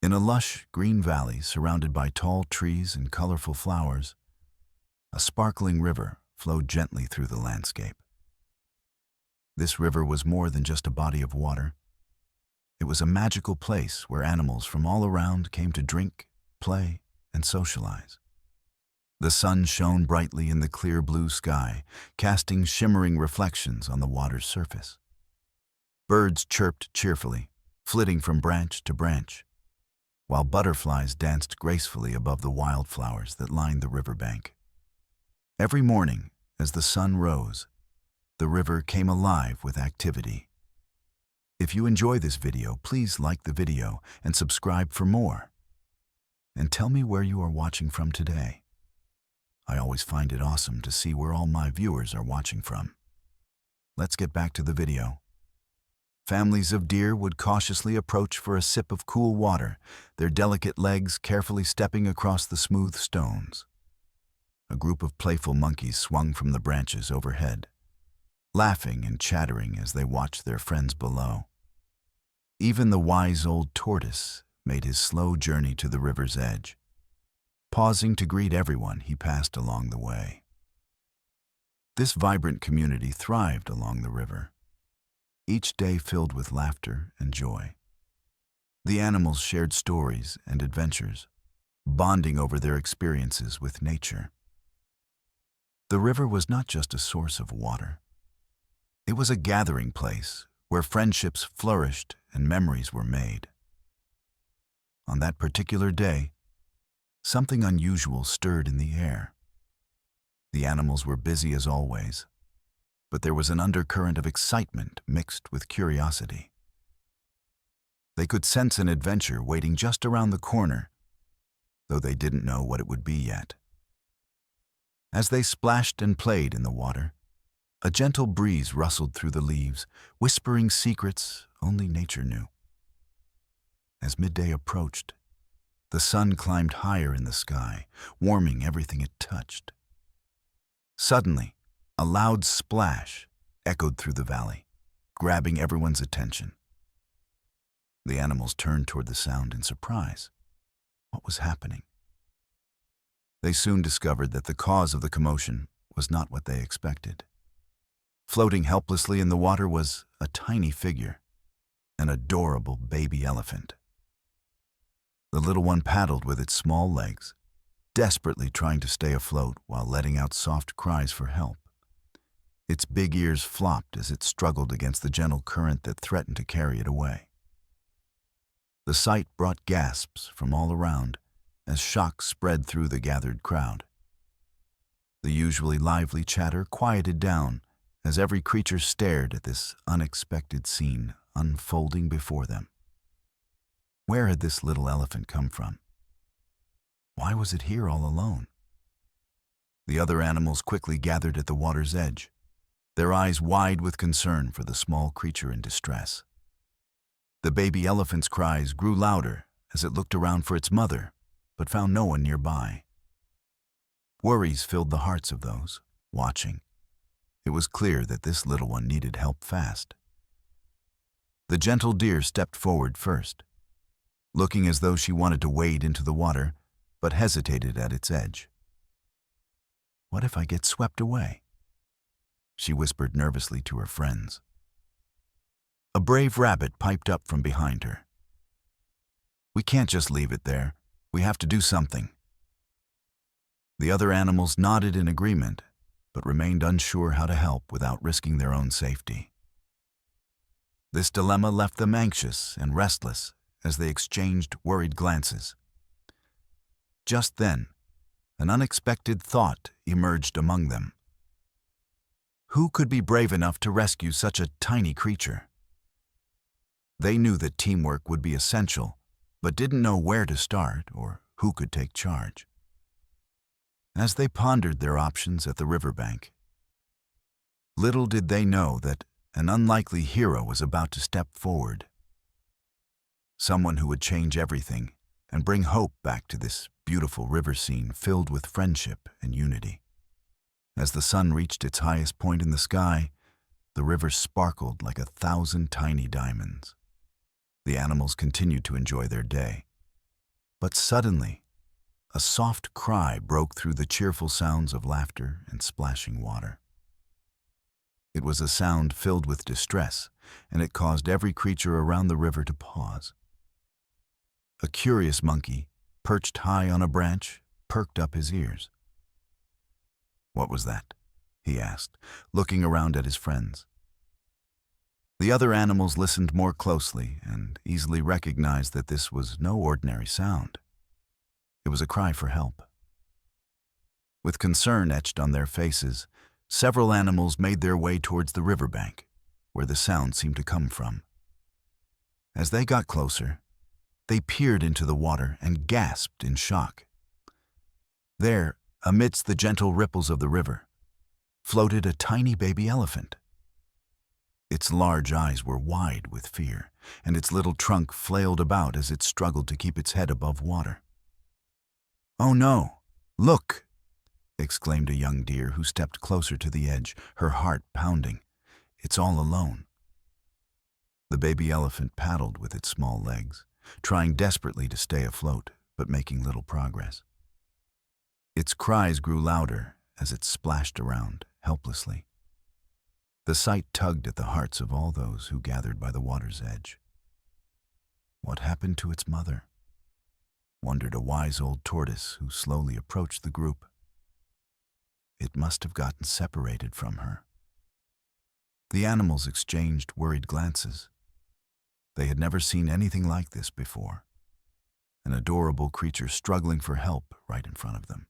In a lush, green valley surrounded by tall trees and colorful flowers, a sparkling river flowed gently through the landscape. This river was more than just a body of water. It was a magical place where animals from all around came to drink, play, and socialize. The sun shone brightly in the clear blue sky, casting shimmering reflections on the water's surface. Birds chirped cheerfully, flitting from branch to branch, while butterflies danced gracefully above the wildflowers that lined the riverbank. Every morning, as the sun rose, the river came alive with activity. If you enjoy this video, please like the video and subscribe for more. And tell me where you are watching from today. I always find it awesome to see where all my viewers are watching from. Let's get back to the video. Families of deer would cautiously approach for a sip of cool water, their delicate legs carefully stepping across the smooth stones. A group of playful monkeys swung from the branches overhead, laughing and chattering as they watched their friends below. Even the wise old tortoise made his slow journey to the river's edge, pausing to greet everyone he passed along the way. This vibrant community thrived along the river, each day filled with laughter and joy. The animals shared stories and adventures, bonding over their experiences with nature. The river was not just a source of water. It was a gathering place where friendships flourished and memories were made. On that particular day, something unusual stirred in the air. The animals were busy as always, but there was an undercurrent of excitement mixed with curiosity. They could sense an adventure waiting just around the corner, though they didn't know what it would be yet. As they splashed and played in the water, a gentle breeze rustled through the leaves, whispering secrets only nature knew. As midday approached, the sun climbed higher in the sky, warming everything it touched. Suddenly, a loud splash echoed through the valley, grabbing everyone's attention. The animals turned toward the sound in surprise. What was happening? They soon discovered that the cause of the commotion was not what they expected. Floating helplessly in the water was a tiny figure, an adorable baby elephant. The little one paddled with its small legs, desperately trying to stay afloat while letting out soft cries for help. Its big ears flopped as it struggled against the gentle current that threatened to carry it away. The sight brought gasps from all around as shock spread through the gathered crowd. The usually lively chatter quieted down as every creature stared at this unexpected scene unfolding before them. Where had this little elephant come from? Why was it here all alone? The other animals quickly gathered at the water's edge, their eyes wide with concern for the small creature in distress. The baby elephant's cries grew louder as it looked around for its mother, but found no one nearby. Worries filled the hearts of those watching. It was clear that this little one needed help fast. The gentle deer stepped forward first, looking as though she wanted to wade into the water, but hesitated at its edge. "What if I get swept away?" she whispered nervously to her friends. A brave rabbit piped up from behind her. "We can't just leave it there. We have to do something." The other animals nodded in agreement, but remained unsure how to help without risking their own safety. This dilemma left them anxious and restless as they exchanged worried glances. Just then, an unexpected thought emerged among them. Who could be brave enough to rescue such a tiny creature? They knew that teamwork would be essential, but didn't know where to start or who could take charge. As they pondered their options at the riverbank, little did they know that an unlikely hero was about to step forward. Someone who would change everything and bring hope back to this beautiful river scene filled with friendship and unity. As the sun reached its highest point in the sky, the river sparkled like 1,000 tiny diamonds. The animals continued to enjoy their day, But suddenly, a soft cry broke through the cheerful sounds of laughter and splashing water. It was a sound filled with distress, and it caused every creature around the river to pause. A curious monkey, perched high on a branch, perked up his ears. "What was that?" he asked, looking around at his friends. The other animals listened more closely and easily recognized that this was no ordinary sound. It was a cry for help. With concern etched on their faces, several animals made their way towards the riverbank, where the sound seemed to come from. As they got closer, they peered into the water and gasped in shock. There, amidst the gentle ripples of the river, floated a tiny baby elephant. Its large eyes were wide with fear, and its little trunk flailed about as it struggled to keep its head above water. "Oh no! Look!" exclaimed a young deer who stepped closer to the edge, her heart pounding. "It's all alone." The baby elephant paddled with its small legs, trying desperately to stay afloat, but making little progress. Its cries grew louder as it splashed around, helplessly. The sight tugged at the hearts of all those who gathered by the water's edge. What happened to its mother? Wondered a wise old tortoise who slowly approached the group. It must have gotten separated from her. The animals exchanged worried glances. They had never seen anything like this before. An adorable creature struggling for help right in front of them.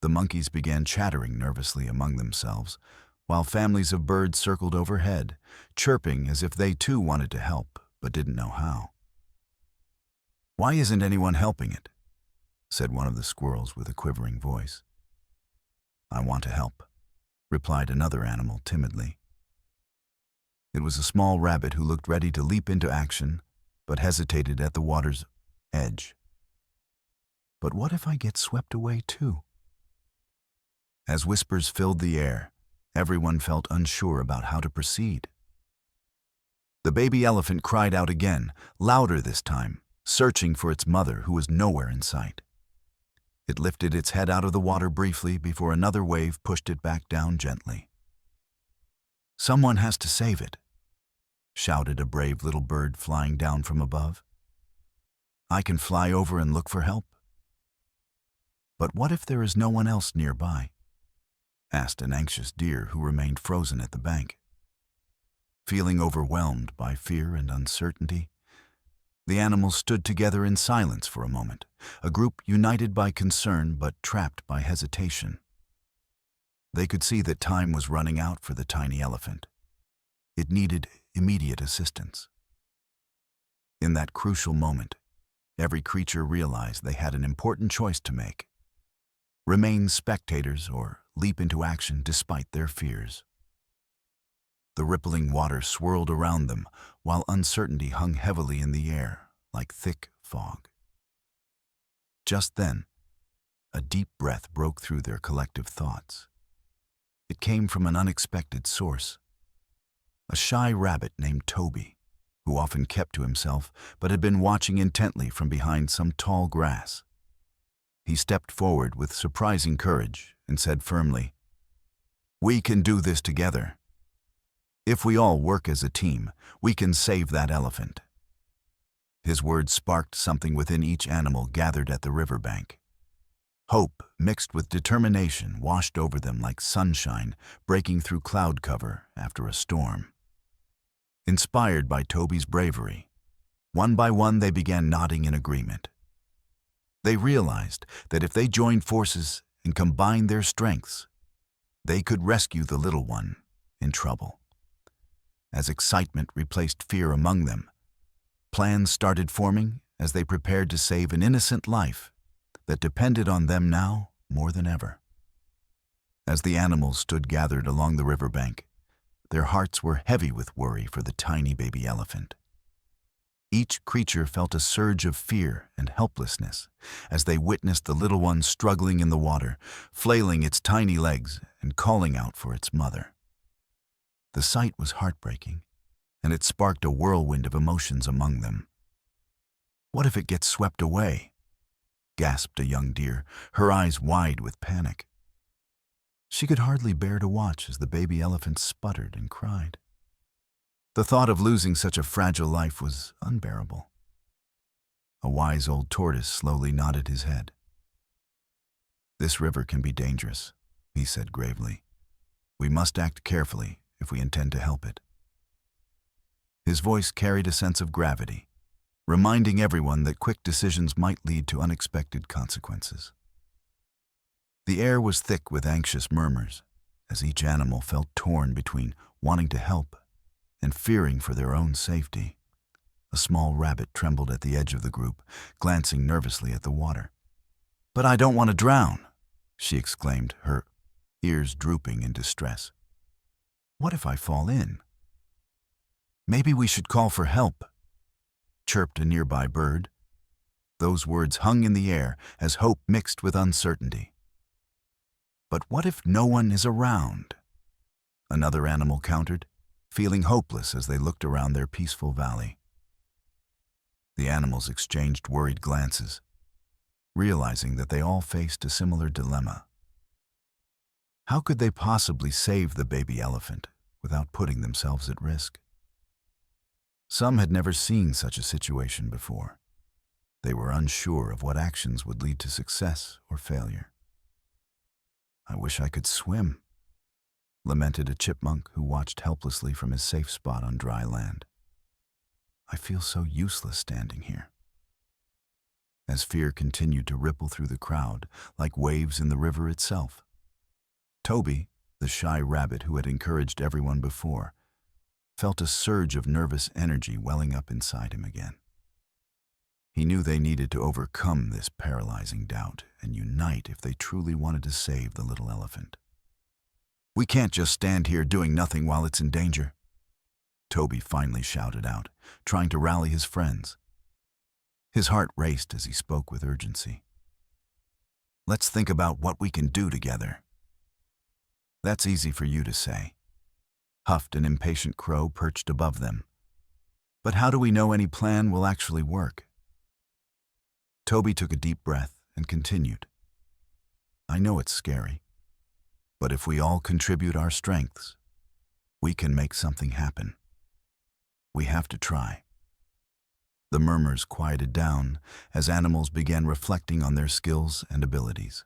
The monkeys began chattering nervously among themselves, while families of birds circled overhead, chirping as if they too wanted to help, but didn't know how. "Why isn't anyone helping it?" said one of the squirrels with a quivering voice. "I want to help," replied another animal timidly. It was a small rabbit who looked ready to leap into action, but hesitated at the water's edge. "But what if I get swept away too?" As whispers filled the air, everyone felt unsure about how to proceed. The baby elephant cried out again, louder this time, searching for its mother who was nowhere in sight. It lifted its head out of the water briefly before another wave pushed it back down gently. "Someone has to save it," shouted a brave little bird flying down from above. "I can fly over and look for help." "But what if there is no one else nearby?" asked an anxious deer who remained frozen at the bank. Feeling overwhelmed by fear and uncertainty, the animals stood together in silence for a moment, a group united by concern but trapped by hesitation. They could see that time was running out for the tiny elephant. It needed immediate assistance. In that crucial moment, every creature realized they had an important choice to make: remain spectators or leap into action despite their fears. The rippling water swirled around them, while uncertainty hung heavily in the air like thick fog. Just then, a deep breath broke through their collective thoughts. It came from an unexpected source. A shy rabbit named Toby, who often kept to himself but had been watching intently from behind some tall grass. He stepped forward with surprising courage and said firmly, "We can do this together. If we all work as a team, we can save that elephant." His words sparked something within each animal gathered at the riverbank. Hope, mixed with determination, washed over them like sunshine breaking through cloud cover after a storm. Inspired by Toby's bravery, one by one they began nodding in agreement. They realized that if they joined forces and combined their strengths, they could rescue the little one in trouble. As excitement replaced fear among them, plans started forming as they prepared to save an innocent life that depended on them now more than ever. As the animals stood gathered along the riverbank, their hearts were heavy with worry for the tiny baby elephant. Each creature felt a surge of fear and helplessness as they witnessed the little one struggling in the water, flailing its tiny legs and calling out for its mother. The sight was heartbreaking, and it sparked a whirlwind of emotions among them. What if it gets swept away? Gasped a young deer, her eyes wide with panic. She could hardly bear to watch as the baby elephant sputtered and cried. The thought of losing such a fragile life was unbearable. A wise old tortoise slowly nodded his head. "This river can be dangerous," he said gravely. "We must act carefully if we intend to help it." His voice carried a sense of gravity, reminding everyone that quick decisions might lead to unexpected consequences. The air was thick with anxious murmurs, as each animal felt torn between wanting to help and fearing for their own safety. A small rabbit trembled at the edge of the group, glancing nervously at the water. "But I don't want to drown," she exclaimed, her ears drooping in distress. "What if I fall in?" "Maybe we should call for help," chirped a nearby bird. Those words hung in the air as hope mixed with uncertainty. "But what if no one is around?" another animal countered, feeling hopeless as they looked around their peaceful valley. The animals exchanged worried glances, realizing that they all faced a similar dilemma. How could they possibly save the baby elephant without putting themselves at risk? Some had never seen such a situation before. They were unsure of what actions would lead to success or failure. "I wish I could swim," lamented a chipmunk who watched helplessly from his safe spot on dry land. "I feel so useless standing here." As fear continued to ripple through the crowd like waves in the river itself, Toby, the shy rabbit who had encouraged everyone before, felt a surge of nervous energy welling up inside him again. He knew they needed to overcome this paralyzing doubt and unite if they truly wanted to save the little elephant. "We can't just stand here doing nothing while it's in danger," Toby finally shouted out, trying to rally his friends. His heart raced as he spoke with urgency. "Let's think about what we can do together." "That's easy for you to say," huffed an impatient crow perched above them. "But how do we know any plan will actually work?" Toby took a deep breath and continued. "I know it's scary, but if we all contribute our strengths, we can make something happen. We have to try." The murmurs quieted down as animals began reflecting on their skills and abilities,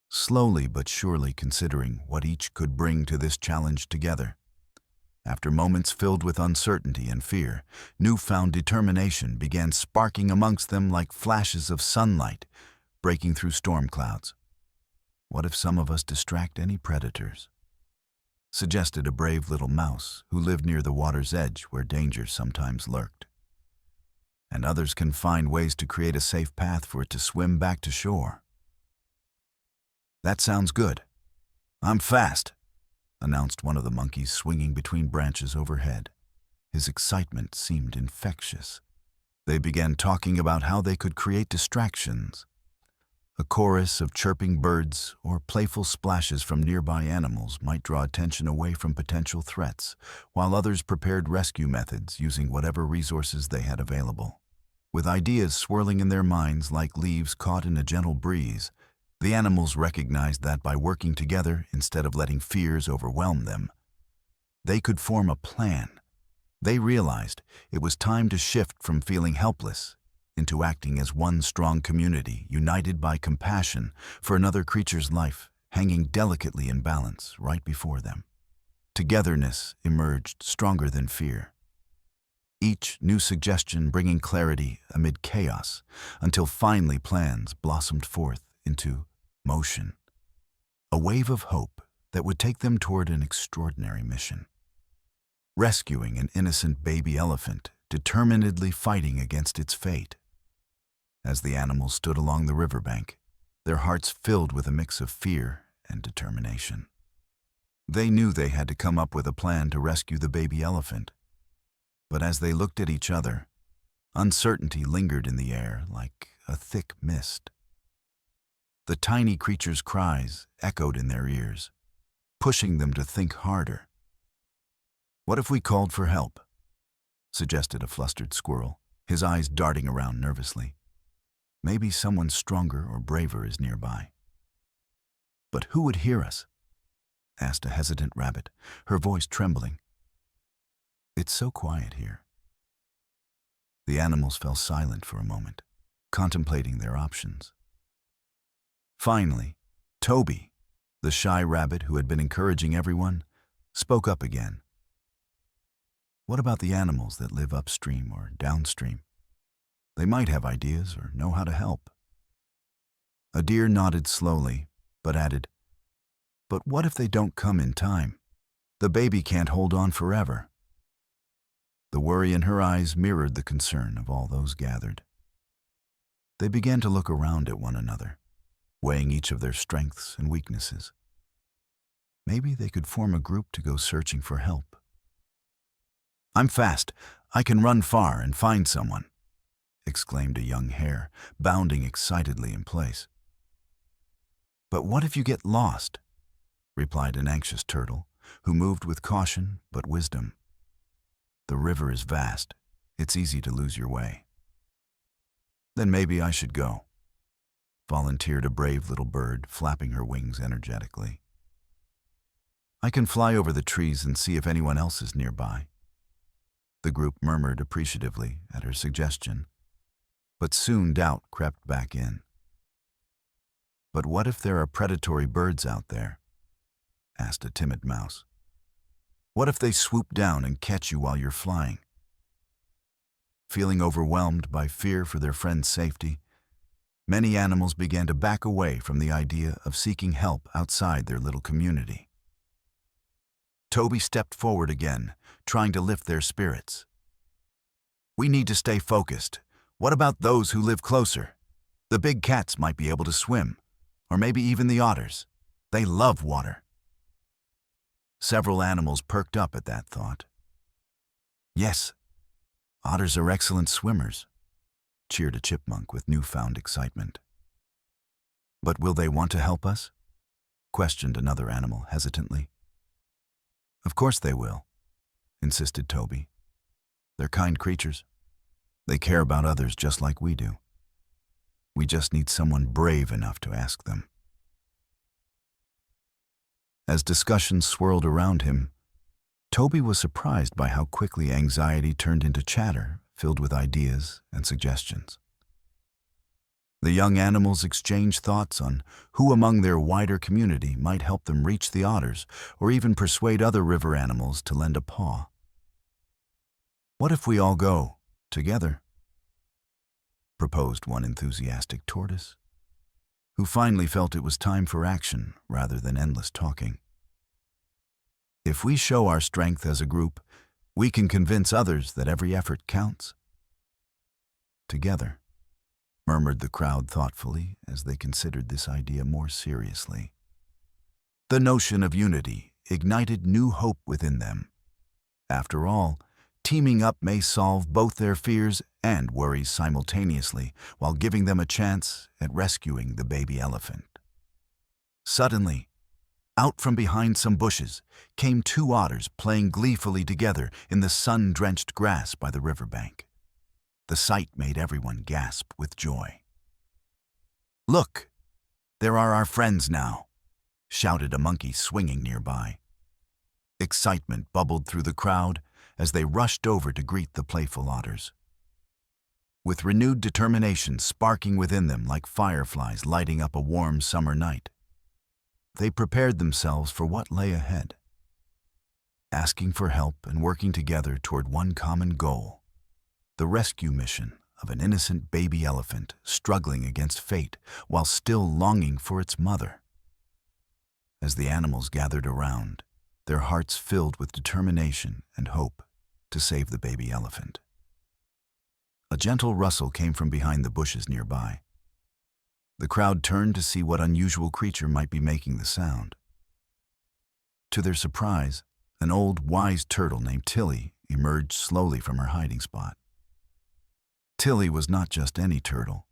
slowly but surely considering what each could bring to this challenge together. After moments filled with uncertainty and fear, newfound determination began sparking amongst them like flashes of sunlight breaking through storm clouds. "What if some of us distract any predators?" suggested a brave little mouse who lived near the water's edge where danger sometimes lurked. "And others can find ways to create a safe path for it to swim back to shore." "That sounds good. I'm fast," announced one of the monkeys swinging between branches overhead. His excitement seemed infectious. They began talking about how they could create distractions. A chorus of chirping birds or playful splashes from nearby animals might draw attention away from potential threats, while others prepared rescue methods using whatever resources they had available. With ideas swirling in their minds like leaves caught in a gentle breeze, the animals recognized that by working together instead of letting fears overwhelm them, they could form a plan. They realized it was time to shift from feeling helpless into acting as one strong community, united by compassion for another creature's life hanging delicately in balance right before them. Togetherness emerged stronger than fear, each new suggestion bringing clarity amid chaos, until finally plans blossomed forth into motion, a wave of hope that would take them toward an extraordinary mission. Rescuing an innocent baby elephant, determinedly fighting against its fate. As the animals stood along the riverbank, their hearts filled with a mix of fear and determination. They knew they had to come up with a plan to rescue the baby elephant. But as they looked at each other, uncertainty lingered in the air like a thick mist. The tiny creature's cries echoed in their ears, pushing them to think harder. "What if we called for help?" suggested a flustered squirrel, his eyes darting around nervously. Maybe someone stronger or braver is nearby. "But who would hear us?" asked a hesitant rabbit, her voice trembling. "It's so quiet here." The animals fell silent for a moment, contemplating their options. Finally, Toby, the shy rabbit who had been encouraging everyone, spoke up again. "What about the animals that live upstream or downstream? They might have ideas or know how to help." A deer nodded slowly, but added, "But what if they don't come in time? The baby can't hold on forever." The worry in her eyes mirrored the concern of all those gathered. They began to look around at one another, weighing each of their strengths and weaknesses. Maybe they could form a group to go searching for help. "I'm fast. I can run far and find someone," exclaimed a young hare, bounding excitedly in place. "But what if you get lost?" replied an anxious turtle, who moved with caution but wisdom. "The river is vast. It's easy to lose your way." "Then maybe I should go," volunteered a brave little bird, flapping her wings energetically. "I can fly over the trees and see if anyone else is nearby." The group murmured appreciatively at her suggestion, but soon doubt crept back in. "But what if there are predatory birds out there?" asked a timid mouse. "What if they swoop down and catch you while you're flying?" Feeling overwhelmed by fear for their friend's safety, many animals began to back away from the idea of seeking help outside their little community. Toby stepped forward again, trying to lift their spirits. "We need to stay focused. What about those who live closer? The big cats might be able to swim, or maybe even the otters. They love water." Several animals perked up at that thought. "Yes, otters are excellent swimmers," cheered a chipmunk with newfound excitement. "But will they want to help us?" questioned another animal hesitantly. "Of course they will," insisted Toby. "They're kind creatures. They care about others just like we do. We just need someone brave enough to ask them." As discussions swirled around him, Toby was surprised by how quickly anxiety turned into chatter filled with ideas and suggestions. The young animals exchanged thoughts on who among their wider community might help them reach the otters or even persuade other river animals to lend a paw. "What if we all go, together?" proposed one enthusiastic tortoise, who finally felt it was time for action rather than endless talking. "If we show our strength as a group, we can convince others that every effort counts." "Together," murmured the crowd thoughtfully as they considered this idea more seriously. The notion of unity ignited new hope within them. After all, teaming up may solve both their fears and worries simultaneously while giving them a chance at rescuing the baby elephant. Suddenly, out from behind some bushes came two otters playing gleefully together in the sun-drenched grass by the riverbank. The sight made everyone gasp with joy. "Look, there are our friends now," shouted a monkey swinging nearby. Excitement bubbled through the crowd as they rushed over to greet the playful otters. With renewed determination sparking within them like fireflies lighting up a warm summer night, they prepared themselves for what lay ahead. Asking for help and working together toward one common goal, the rescue mission of an innocent baby elephant struggling against fate while still longing for its mother. As the animals gathered around, their hearts filled with determination and hope to save the baby elephant. A gentle rustle came from behind the bushes nearby. The crowd turned to see what unusual creature might be making the sound. To their surprise, an old, wise turtle named Tilly emerged slowly from her hiding spot. Tilly was not just any turtle.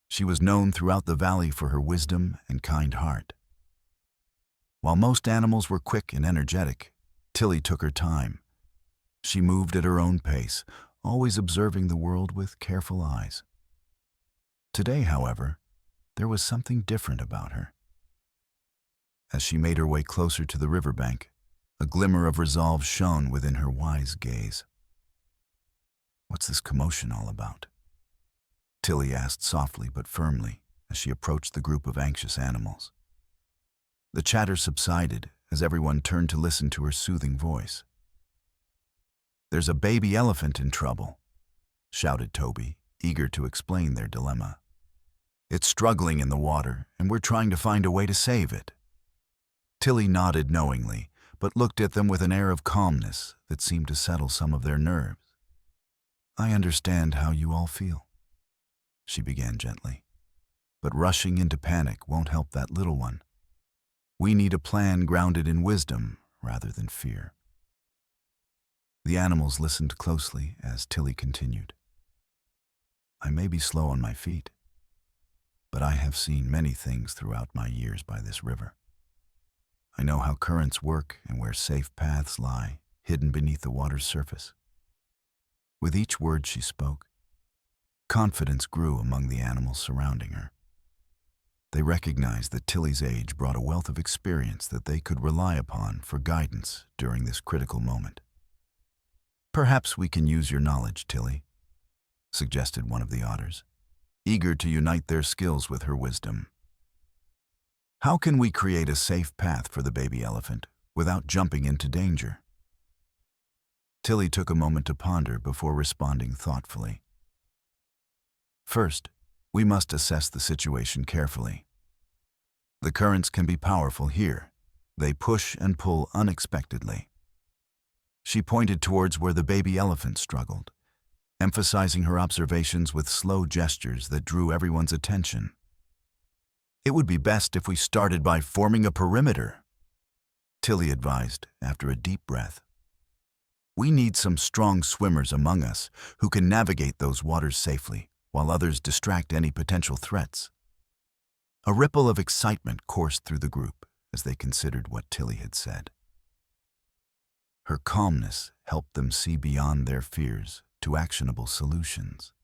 She was known throughout the valley for her wisdom and kind heart. While most animals were quick and energetic, Tilly took her time. She moved at her own pace, always observing the world with careful eyes. Today, however, there was something different about her. As she made her way closer to the riverbank, a glimmer of resolve shone within her wise gaze. "What's this commotion all about?" Tilly asked softly but firmly as she approached the group of anxious animals. The chatter subsided as everyone turned to listen to her soothing voice. "There's a baby elephant in trouble," shouted Toby, eager to explain their dilemma. "It's struggling in the water, and we're trying to find a way to save it." Tilly nodded knowingly, but looked at them with an air of calmness that seemed to settle some of their nerves. "I understand how you all feel," she began gently, "but rushing into panic won't help that little one. We need a plan grounded in wisdom rather than fear." The animals listened closely as Tilly continued. "I may be slow on my feet, but I have seen many things throughout my years by this river. I know how currents work and where safe paths lie, hidden beneath the water's surface." With each word she spoke, confidence grew among the animals surrounding her. They recognized that Tilly's age brought a wealth of experience that they could rely upon for guidance during this critical moment. "Perhaps we can use your knowledge, Tilly," suggested one of the otters, eager to unite their skills with her wisdom. "How can we create a safe path for the baby elephant without jumping into danger?" Tilly took a moment to ponder before responding thoughtfully. "First, we must assess the situation carefully. The currents can be powerful here. They push and pull unexpectedly." She pointed towards where the baby elephant struggled, emphasizing her observations with slow gestures that drew everyone's attention. "It would be best if we started by forming a perimeter," Tilly advised after a deep breath. "We need some strong swimmers among us who can navigate those waters safely, while others distract any potential threats." A ripple of excitement coursed through the group as they considered what Tilly had said. Her calmness helped them see beyond their fears to actionable solutions.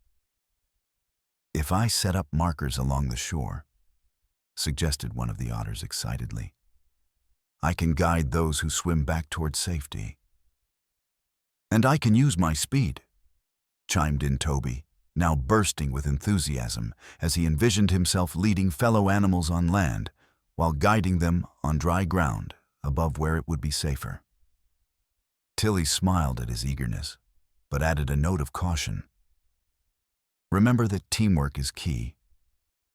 "If I set up markers along the shore," suggested one of the otters excitedly, "I can guide those who swim back toward safety." "And I can use my speed," chimed in Toby, now bursting with enthusiasm as he envisioned himself leading fellow animals on land while guiding them on dry ground above where it would be safer. Tilly smiled at his eagerness, but added a note of caution. "Remember that teamwork is key.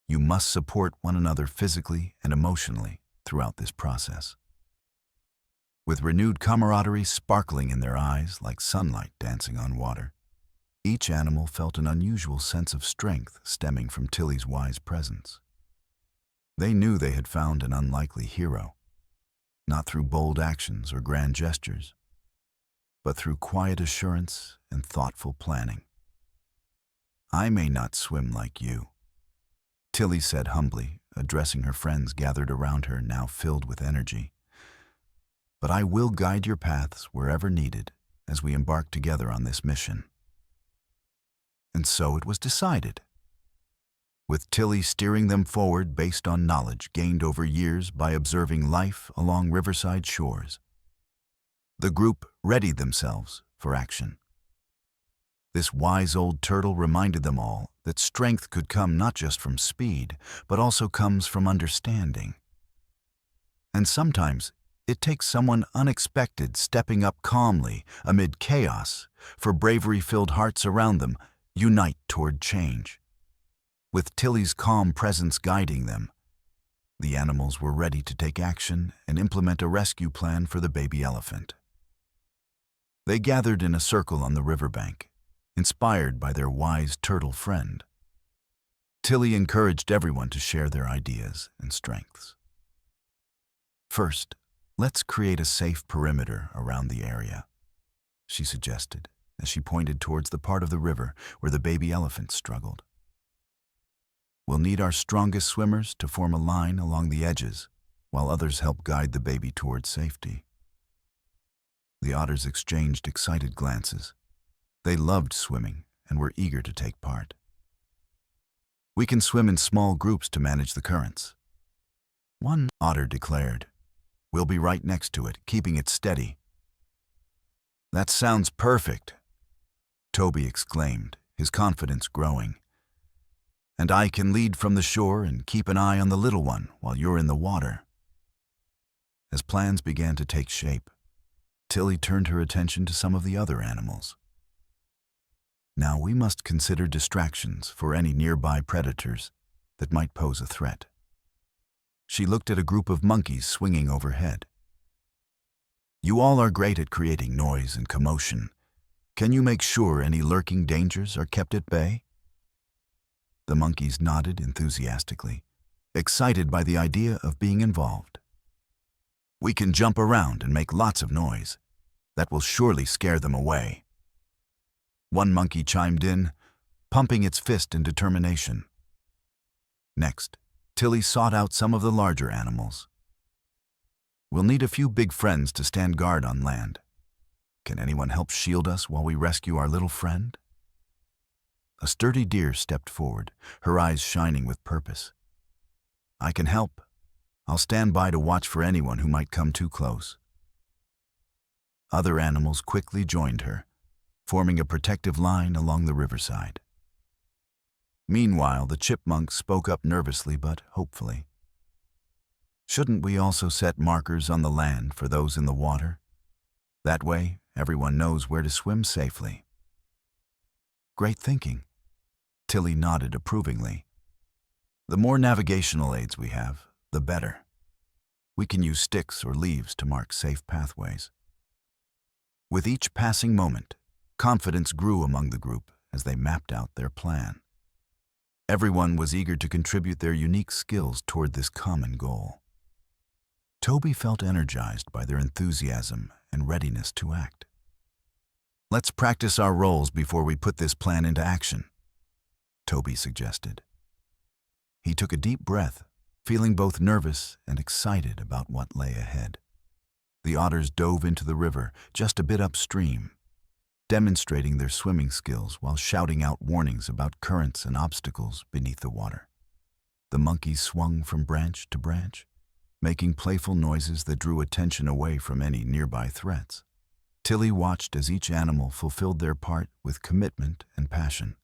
You must support one another physically and emotionally throughout this process." With renewed camaraderie sparkling in their eyes like sunlight dancing on water, each animal felt an unusual sense of strength stemming from Tilly's wise presence. They knew they had found an unlikely hero, not through bold actions or grand gestures, but through quiet assurance and thoughtful planning. "I may not swim like you," Tilly said humbly, addressing her friends gathered around her now filled with energy, "but I will guide your paths wherever needed as we embark together on this mission." And so it was decided, with Tilly steering them forward based on knowledge gained over years by observing life along riverside shores. The group readied themselves for action. This wise old turtle reminded them all that strength could come not just from speed, but also comes from understanding. And sometimes it takes someone unexpected stepping up calmly amid chaos for bravery-filled hearts around them unite toward change. With Tilly's calm presence guiding them, the animals were ready to take action and implement a rescue plan for the baby elephant. They gathered in a circle on the riverbank, inspired by their wise turtle friend. Tilly encouraged everyone to share their ideas and strengths. "First, let's create a safe perimeter around the area," she suggested as she pointed towards the part of the river where the baby elephant struggled. "We'll need our strongest swimmers to form a line along the edges, while others help guide the baby towards safety." The otters exchanged excited glances, They loved swimming and were eager to take part. "We can swim in small groups to manage the currents," one otter declared. "We'll be right next to it, keeping it steady." "That sounds perfect," Toby exclaimed, his confidence growing. "And I can lead from the shore and keep an eye on the little one while you're in the water." As plans began to take shape, Tilly turned her attention to some of the other animals. Now we must consider distractions for any nearby predators that might pose a threat. She looked at a group of monkeys swinging overhead. "You all are great at creating noise and commotion. Can you make sure any lurking dangers are kept at bay?" The monkeys nodded enthusiastically, excited by the idea of being involved. "We can jump around and make lots of noise. That will surely scare them away." One monkey chimed in, pumping its fist in determination. Next, Tilly sought out some of the larger animals. "We'll need a few big friends to stand guard on land. Can anyone help shield us while we rescue our little friend?" A sturdy deer stepped forward, her eyes shining with purpose. "I can help. I'll stand by to watch for anyone who might come too close." Other animals quickly joined her, forming a protective line along the riverside. Meanwhile, the chipmunk spoke up nervously but hopefully. "Shouldn't we also set markers on the land for those in the water? That way, everyone knows where to swim safely." "Great thinking." Tilly nodded approvingly. "The more navigational aids we have, the better. We can use sticks or leaves to mark safe pathways." With each passing moment, confidence grew among the group as they mapped out their plan. Everyone was eager to contribute their unique skills toward this common goal. Toby felt energized by their enthusiasm and readiness to act. "Let's practice our roles before we put this plan into action," Toby suggested. He took a deep breath, feeling both nervous and excited about what lay ahead. The otters dove into the river just a bit upstream, demonstrating their swimming skills while shouting out warnings about currents and obstacles beneath the water. The monkeys swung from branch to branch, making playful noises that drew attention away from any nearby threats. Tilly watched as each animal fulfilled their part with commitment and passion.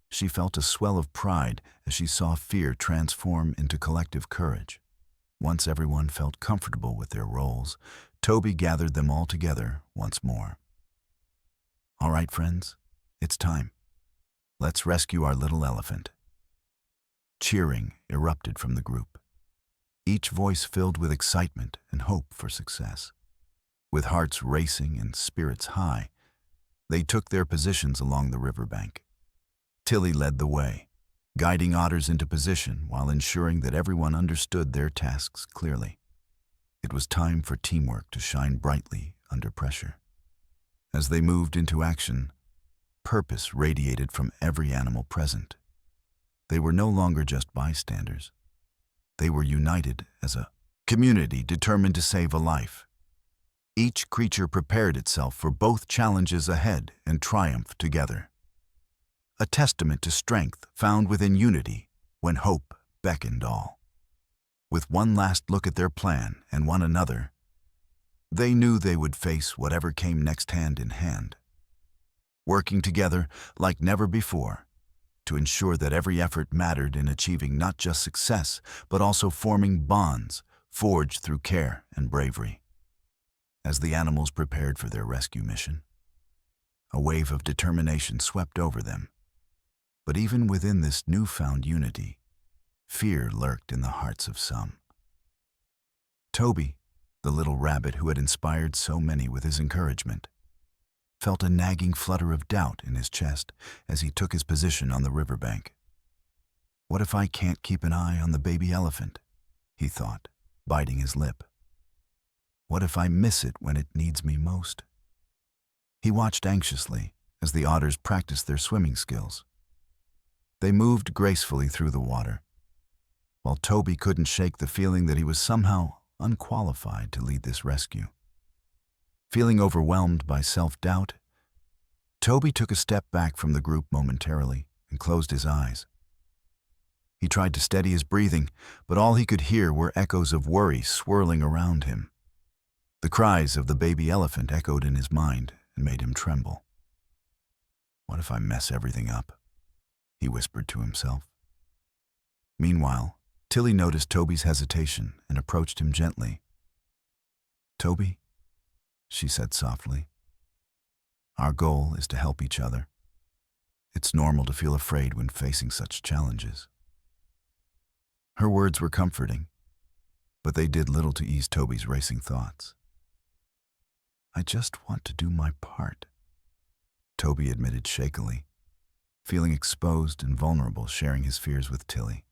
She felt a swell of pride as she saw fear transform into collective courage. Once everyone felt comfortable with their roles, Toby gathered them all together once more. "All right, friends, it's time. Let's rescue our little elephant." Cheering erupted from the group, each voice filled with excitement and hope for success. With hearts racing and spirits high, they took their positions along the riverbank. Tilly led the way, guiding otters into position while ensuring that everyone understood their tasks clearly. It was time for teamwork to shine brightly under pressure. As they moved into action, purpose radiated from every animal present. They were no longer just bystanders. They were united as a community determined to save a life. Each creature prepared itself for both challenges ahead and triumph together. A testament to strength found within unity when hope beckoned all. With one last look at their plan and one another, they knew they would face whatever came next hand in hand, working together like never before to ensure that every effort mattered in achieving not just success, but also forming bonds forged through care and bravery. As the animals prepared for their rescue mission, a wave of determination swept over them. But even within this newfound unity, fear lurked in the hearts of some. Toby, the little rabbit who had inspired so many with his encouragement, felt a nagging flutter of doubt in his chest as he took his position on the riverbank. "What if I can't keep an eye on the baby elephant?" he thought, biting his lip. "What if I miss it when it needs me most?" He watched anxiously as the otters practiced their swimming skills. They moved gracefully through the water, while Toby couldn't shake the feeling that he was somehow unqualified to lead this rescue. Feeling overwhelmed by self-doubt, Toby took a step back from the group momentarily and closed his eyes. He tried to steady his breathing, but all he could hear were echoes of worry swirling around him. The cries of the baby elephant echoed in his mind and made him tremble. "What if I mess everything up?" he whispered to himself. Meanwhile, Tilly noticed Toby's hesitation and approached him gently. "Toby," she said softly, "our goal is to help each other. It's normal to feel afraid when facing such challenges." Her words were comforting, but they did little to ease Toby's racing thoughts. "I just want to do my part," Toby admitted shakily, feeling exposed and vulnerable sharing his fears with Tilly.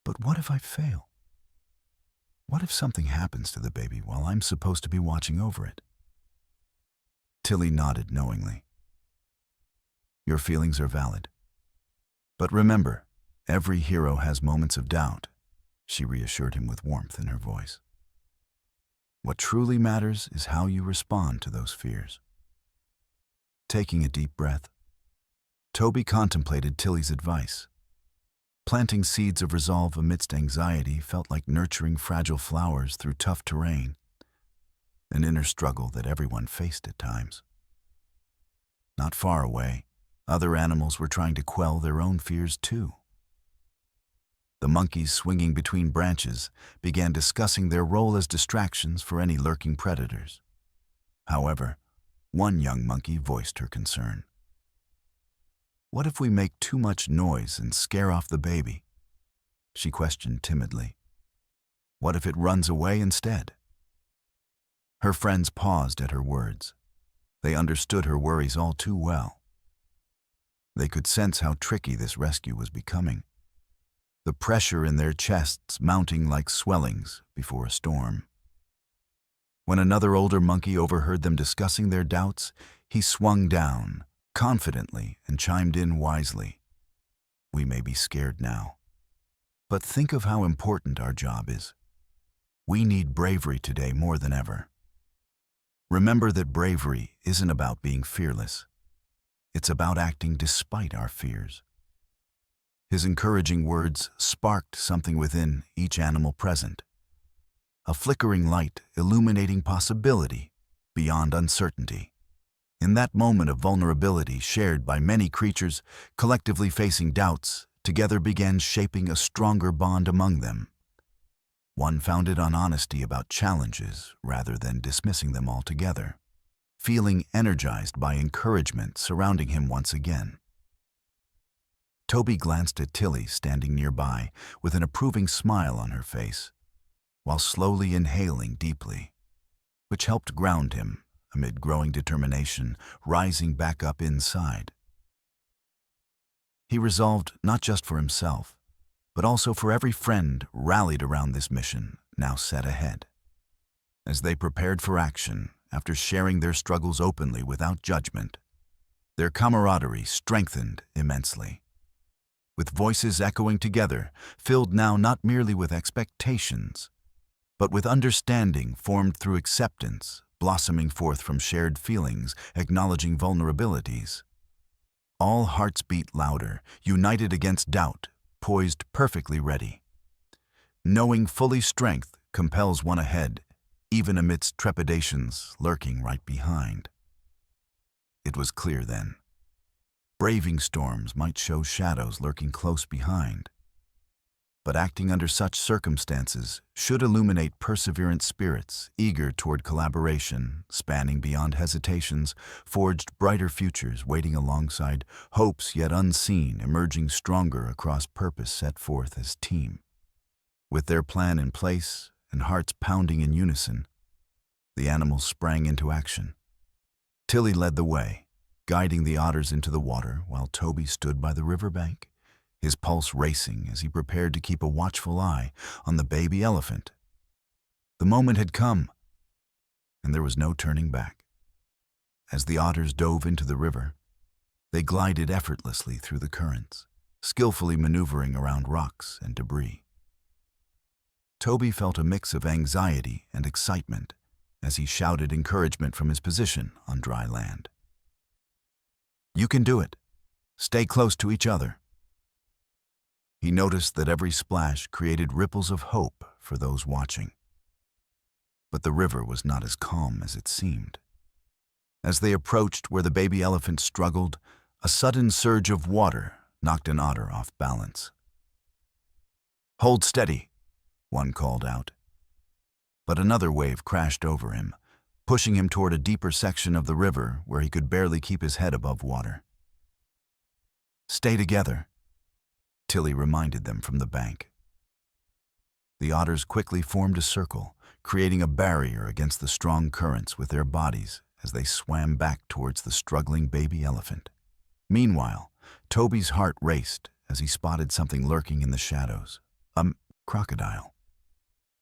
"But what if I fail? What if something happens to the baby while I'm supposed to be watching over it?" Tilly nodded knowingly. "Your feelings are valid. But remember, every hero has moments of doubt," she reassured him with warmth in her voice. "What truly matters is how you respond to those fears." Taking a deep breath, Toby contemplated Tilly's advice. Planting seeds of resolve amidst anxiety felt like nurturing fragile flowers through tough terrain, an inner struggle that everyone faced at times. Not far away, other animals were trying to quell their own fears too. The monkeys swinging between branches began discussing their role as distractions for any lurking predators. However, one young monkey voiced her concern. "What if we make too much noise and scare off the baby?" she questioned timidly. "What if it runs away instead?" Her friends paused at her words. They understood her worries all too well. They could sense how tricky this rescue was becoming, the pressure in their chests mounting like swellings before a storm. When another older monkey overheard them discussing their doubts, he swung down confidently and chimed in wisely. "We may be scared now, but think of how important our job is. We need bravery today more than ever. Remember that bravery isn't about being fearless. It's about acting despite our fears." His encouraging words sparked something within each animal present, a flickering light illuminating possibility beyond uncertainty. In that moment of vulnerability shared by many creatures collectively facing doubts, together began shaping a stronger bond among them. One founded on honesty about challenges rather than dismissing them altogether, feeling energized by encouragement surrounding him once again. Toby glanced at Tilly standing nearby with an approving smile on her face, while slowly inhaling deeply, which helped ground him amid growing determination rising back up inside. He resolved not just for himself, but also for every friend rallied around this mission now set ahead. As they prepared for action, after sharing their struggles openly without judgment, their camaraderie strengthened immensely. With voices echoing together, filled now not merely with expectations, but with understanding formed through acceptance, blossoming forth from shared feelings, acknowledging vulnerabilities. All hearts beat louder, united against doubt, poised perfectly ready. Knowing fully strength compels one ahead, even amidst trepidations lurking right behind. It was clear then. Braving storms might show shadows lurking close behind, but acting under such circumstances should illuminate perseverant spirits eager toward collaboration, spanning beyond hesitations, forged brighter futures waiting alongside hopes yet unseen, emerging stronger across purpose set forth as team. With their plan in place and hearts pounding in unison, the animals sprang into action. Tilly led the way, guiding the otters into the water while Toby stood by the riverbank, his pulse racing as he prepared to keep a watchful eye on the baby elephant. The moment had come, and there was no turning back. As the otters dove into the river, they glided effortlessly through the currents, skillfully maneuvering around rocks and debris. Toby felt a mix of anxiety and excitement as he shouted encouragement from his position on dry land. You can do it. Stay close to each other." He noticed that every splash created ripples of hope for those watching. But the river was not as calm as it seemed. As they approached where the baby elephant struggled, a sudden surge of water knocked an otter off balance. "Hold steady," one called out. But another wave crashed over him, pushing him toward a deeper section of the river where he could barely keep his head above water. "Stay together," Tilly reminded them from the bank. The otters quickly formed a circle, creating a barrier against the strong currents with their bodies as they swam back towards the struggling baby elephant. Meanwhile, Toby's heart raced as he spotted something lurking in the shadows, a crocodile,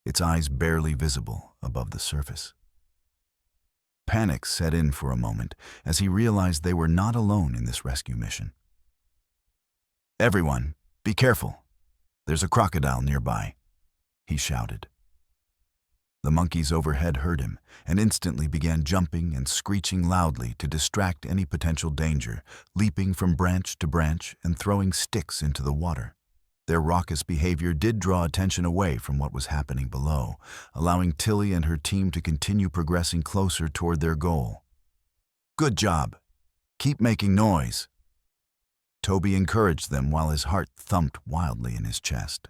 its eyes barely visible above the surface. Panic set in for a moment as he realized they were not alone in this rescue mission. "Everyone, be careful. There's a crocodile nearby," he shouted. The monkeys overhead heard him and instantly began jumping and screeching loudly to distract any potential danger, leaping from branch to branch and throwing sticks into the water. Their raucous behavior did draw attention away from what was happening below, allowing Tilly and her team to continue progressing closer toward their goal. "Good job. Keep making noise." Toby encouraged them while his heart thumped wildly in his chest.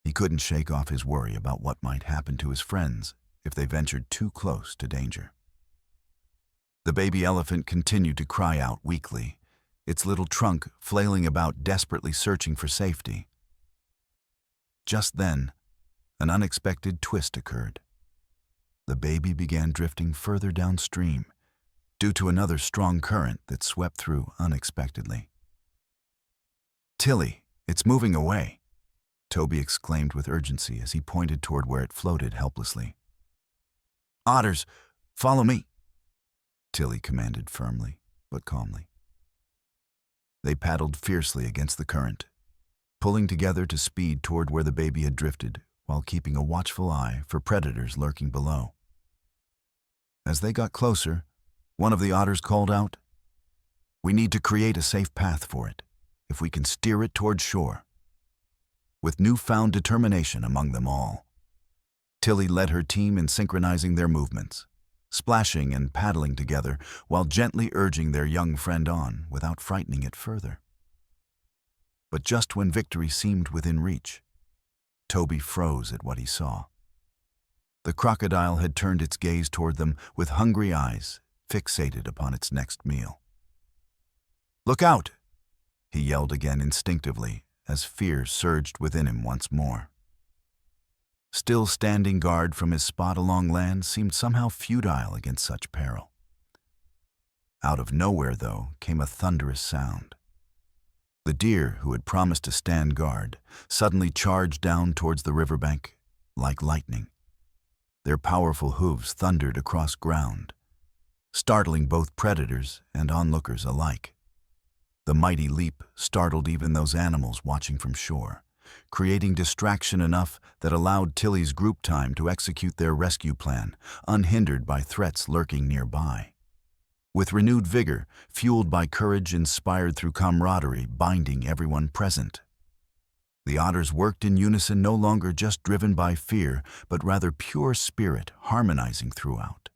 He couldn't shake off his worry about what might happen to his friends if they ventured too close to danger. The baby elephant continued to cry out weakly, its little trunk flailing about desperately searching for safety. Just then, an unexpected twist occurred. The baby began drifting further downstream due to another strong current that swept through unexpectedly. "Tilly, it's moving away," Toby exclaimed with urgency as he pointed toward where it floated helplessly. "Otters, follow me," Tilly commanded firmly but calmly. They paddled fiercely against the current, pulling together to speed toward where the baby had drifted while keeping a watchful eye for predators lurking below. As they got closer, one of the otters called out, "We need to create a safe path for it, if we can steer it toward shore." With newfound determination among them all, Tilly led her team in synchronizing their movements, splashing and paddling together while gently urging their young friend on without frightening it further. But just when victory seemed within reach, Toby froze at what he saw. The crocodile had turned its gaze toward them with hungry eyes fixated upon its next meal. "Look out!" he yelled again instinctively as fear surged within him once more. Still standing guard from his spot along land seemed somehow futile against such peril. Out of nowhere, though, came a thunderous sound. The deer, who had promised to stand guard, suddenly charged down towards the riverbank like lightning. Their powerful hooves thundered across ground, startling both predators and onlookers alike. The mighty leap startled even those animals watching from shore, creating distraction enough that allowed Tilly's group time to execute their rescue plan, unhindered by threats lurking nearby. With renewed vigor, fueled by courage inspired through camaraderie binding everyone present, the otters worked in unison, no longer just driven by fear, but rather pure spirit harmonizing throughout.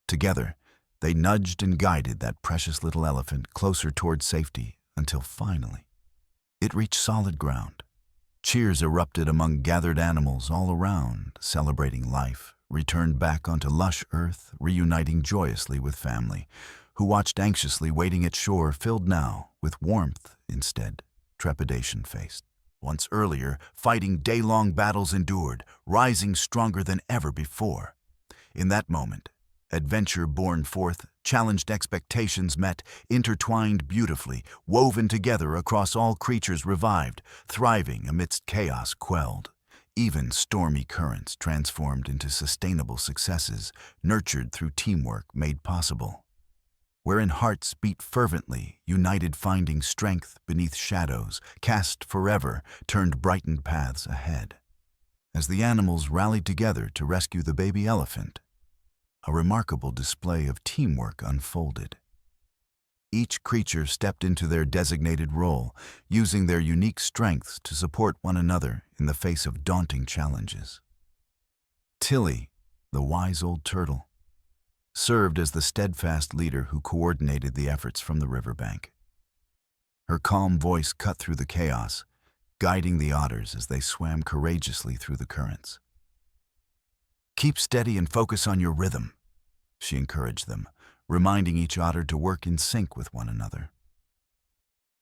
Together, they nudged and guided that precious little elephant closer toward safety until finally it reached solid ground. Cheers erupted among gathered animals all around, celebrating life, returned back onto lush earth, reuniting joyously with family, who watched anxiously waiting at shore, filled now with warmth instead, trepidation faced. Once earlier, fighting day-long battles endured, rising stronger than ever before. In that moment, adventure born forth, challenged expectations met, intertwined beautifully, woven together across all creatures revived, thriving amidst chaos quelled. Even stormy currents transformed into sustainable successes, nurtured through teamwork made possible. Wherein hearts beat fervently, united finding strength beneath shadows, cast forever, turned brightened paths ahead. As the animals rallied together to rescue the baby elephant, a remarkable display of teamwork unfolded. Each creature stepped into their designated role, using their unique strengths to support one another in the face of daunting challenges. Tilly, the wise old turtle, served as the steadfast leader who coordinated the efforts from the riverbank. Her calm voice cut through the chaos, guiding the otters as they swam courageously through the currents. "Keep steady and focus on your rhythm," she encouraged them, reminding each otter to work in sync with one another.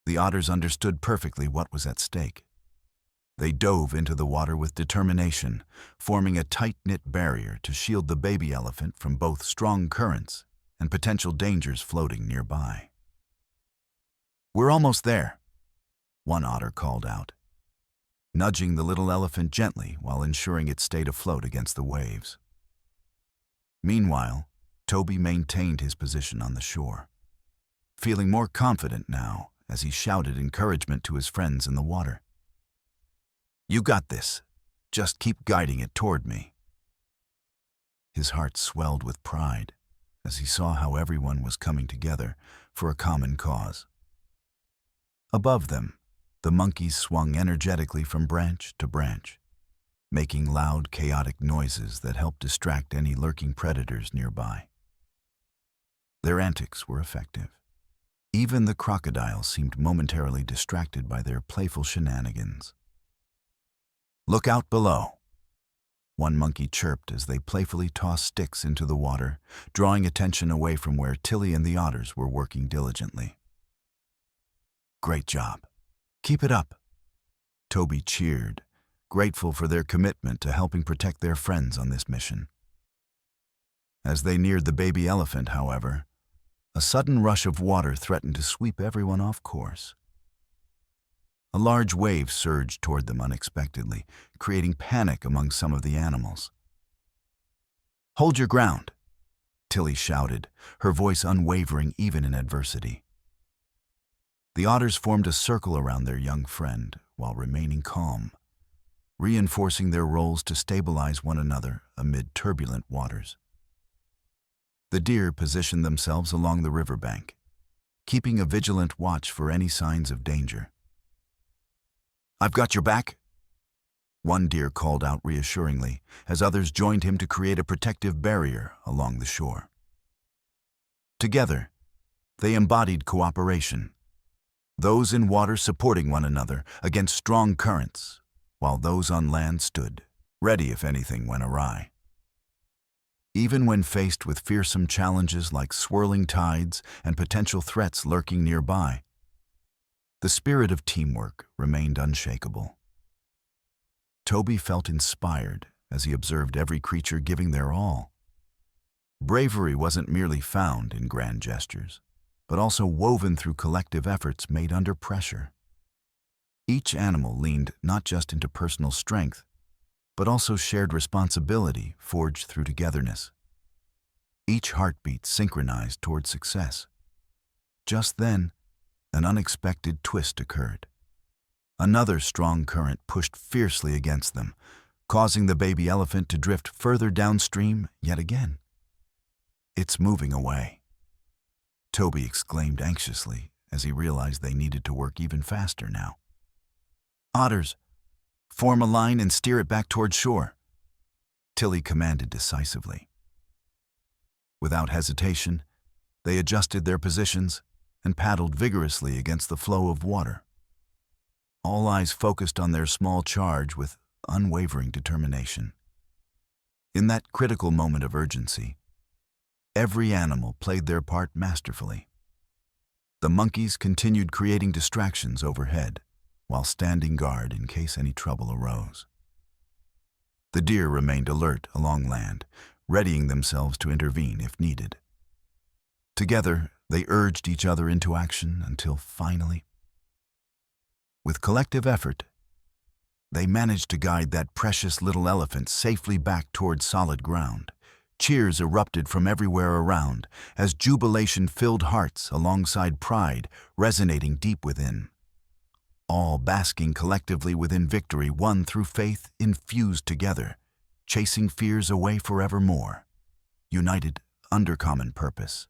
The otters understood perfectly what was at stake. They dove into the water with determination, forming a tight-knit barrier to shield the baby elephant from both strong currents and potential dangers floating nearby. "We're almost there," one otter called out, nudging the little elephant gently while ensuring it stayed afloat against the waves. Meanwhile, Toby maintained his position on the shore, feeling more confident now as he shouted encouragement to his friends in the water. "You got this. Just keep guiding it toward me." His heart swelled with pride as he saw how everyone was coming together for a common cause. Above them, the monkeys swung energetically from branch to branch, making loud, chaotic noises that helped distract any lurking predators nearby. Their antics were effective. Even the crocodiles seemed momentarily distracted by their playful shenanigans. "Look out below," one monkey chirped as they playfully tossed sticks into the water, drawing attention away from where Tilly and the otters were working diligently. "Great job. Keep it up," Toby cheered, grateful for their commitment to helping protect their friends on this mission. As they neared the baby elephant, however, a sudden rush of water threatened to sweep everyone off course. A large wave surged toward them unexpectedly, creating panic among some of the animals. "Hold your ground," Tilly shouted, her voice unwavering even in adversity. The otters formed a circle around their young friend while remaining calm, reinforcing their roles to stabilize one another amid turbulent waters. The deer positioned themselves along the riverbank, keeping a vigilant watch for any signs of danger. "I've got your back," one deer called out reassuringly as others joined him to create a protective barrier along the shore. Together, they embodied cooperation, those in water supporting one another against strong currents, while those on land stood, ready if anything went awry. Even when faced with fearsome challenges like swirling tides and potential threats lurking nearby, the spirit of teamwork remained unshakable. Toby felt inspired as he observed every creature giving their all. Bravery wasn't merely found in grand gestures, but also woven through collective efforts made under pressure. Each animal leaned not just into personal strength, but also shared responsibility forged through togetherness. Each heartbeat synchronized toward success. Just then, an unexpected twist occurred. Another strong current pushed fiercely against them, causing the baby elephant to drift further downstream yet again. "It's moving away," Toby exclaimed anxiously as he realized they needed to work even faster now. "Otters, form a line and steer it back toward shore," Tilly commanded decisively. Without hesitation, they adjusted their positions and paddled vigorously against the flow of water. All eyes focused on their small charge with unwavering determination. In that critical moment of urgency, every animal played their part masterfully. The monkeys continued creating distractions overhead, while standing guard in case any trouble arose. The deer remained alert along land, readying themselves to intervene if needed. Together, they urged each other into action until finally, with collective effort, they managed to guide that precious little elephant safely back toward solid ground. Cheers erupted from everywhere around as jubilation filled hearts alongside pride resonating deep within. All basking collectively within victory won through faith infused together, chasing fears away forevermore, united under common purpose.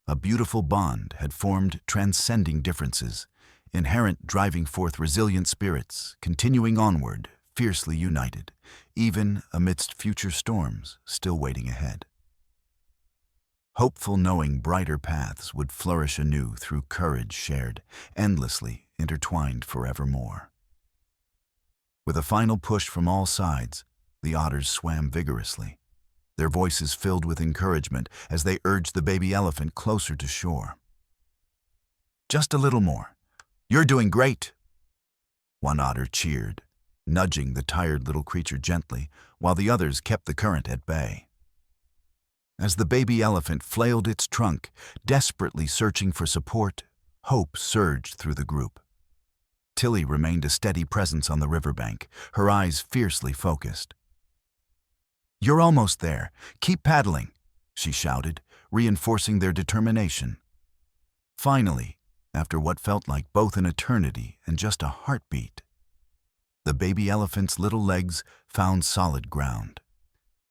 A beautiful bond had formed, transcending differences, inherent driving forth resilient spirits, continuing onward, fiercely united, even amidst future storms still waiting ahead. Hopeful knowing brighter paths would flourish anew through courage shared, endlessly intertwined forevermore. With a final push from all sides, the otters swam vigorously, their voices filled with encouragement as they urged the baby elephant closer to shore. "Just a little more. You're doing great!" One otter cheered, nudging the tired little creature gently, while the others kept the current at bay. As the baby elephant flailed its trunk, desperately searching for support, hope surged through the group. Tilly remained a steady presence on the riverbank, her eyes fiercely focused. "You're almost there. Keep paddling," she shouted, reinforcing their determination. Finally, after what felt like both an eternity and just a heartbeat, the baby elephant's little legs found solid ground.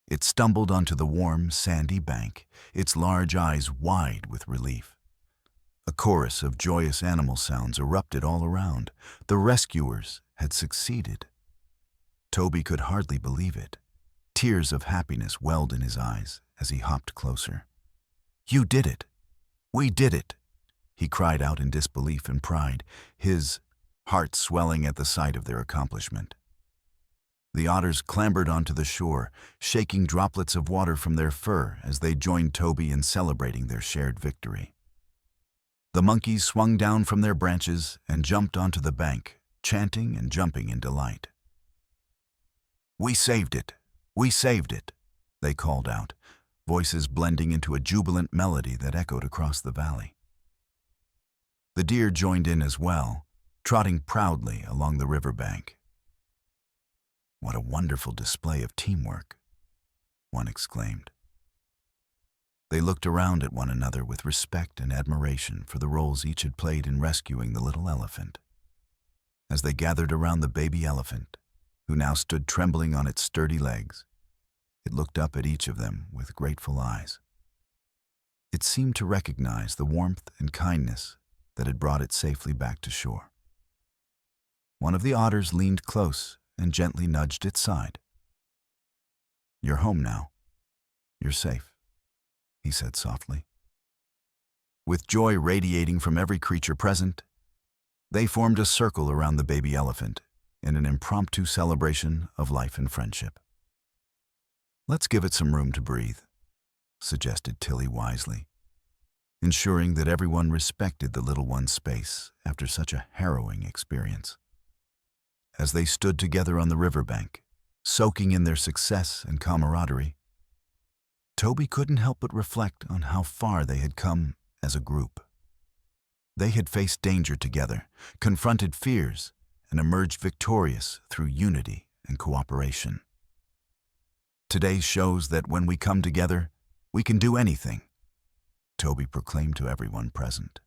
It stumbled onto the warm, sandy bank, its large eyes wide with relief. A chorus of joyous animal sounds erupted all around. The rescuers had succeeded. Toby could hardly believe it. Tears of happiness welled in his eyes as he hopped closer. "You did it! We did it!" he cried out in disbelief and pride, his heart swelling at the sight of their accomplishment. The otters clambered onto the shore, shaking droplets of water from their fur as they joined Toby in celebrating their shared victory. The monkeys swung down from their branches and jumped onto the bank, chanting and jumping in delight. "We saved it! We saved it!" they called out, voices blending into a jubilant melody that echoed across the valley. The deer joined in as well, trotting proudly along the riverbank. "What a wonderful display of teamwork," one exclaimed. They looked around at one another with respect and admiration for the roles each had played in rescuing the little elephant. As they gathered around the baby elephant, who now stood trembling on its sturdy legs, it looked up at each of them with grateful eyes. It seemed to recognize the warmth and kindness that had brought it safely back to shore. One of the otters leaned close and gently nudged its side. "You're home now. You're safe," he said softly. With joy radiating from every creature present, they formed a circle around the baby elephant in an impromptu celebration of life and friendship. "Let's give it some room to breathe," suggested Tilly wisely, ensuring that everyone respected the little one's space after such a harrowing experience. As they stood together on the riverbank, soaking in their success and camaraderie, Toby couldn't help but reflect on how far they had come as a group. They had faced danger together, confronted fears, and emerged victorious through unity and cooperation. "Today shows that when we come together, we can do anything," Toby proclaimed to everyone present.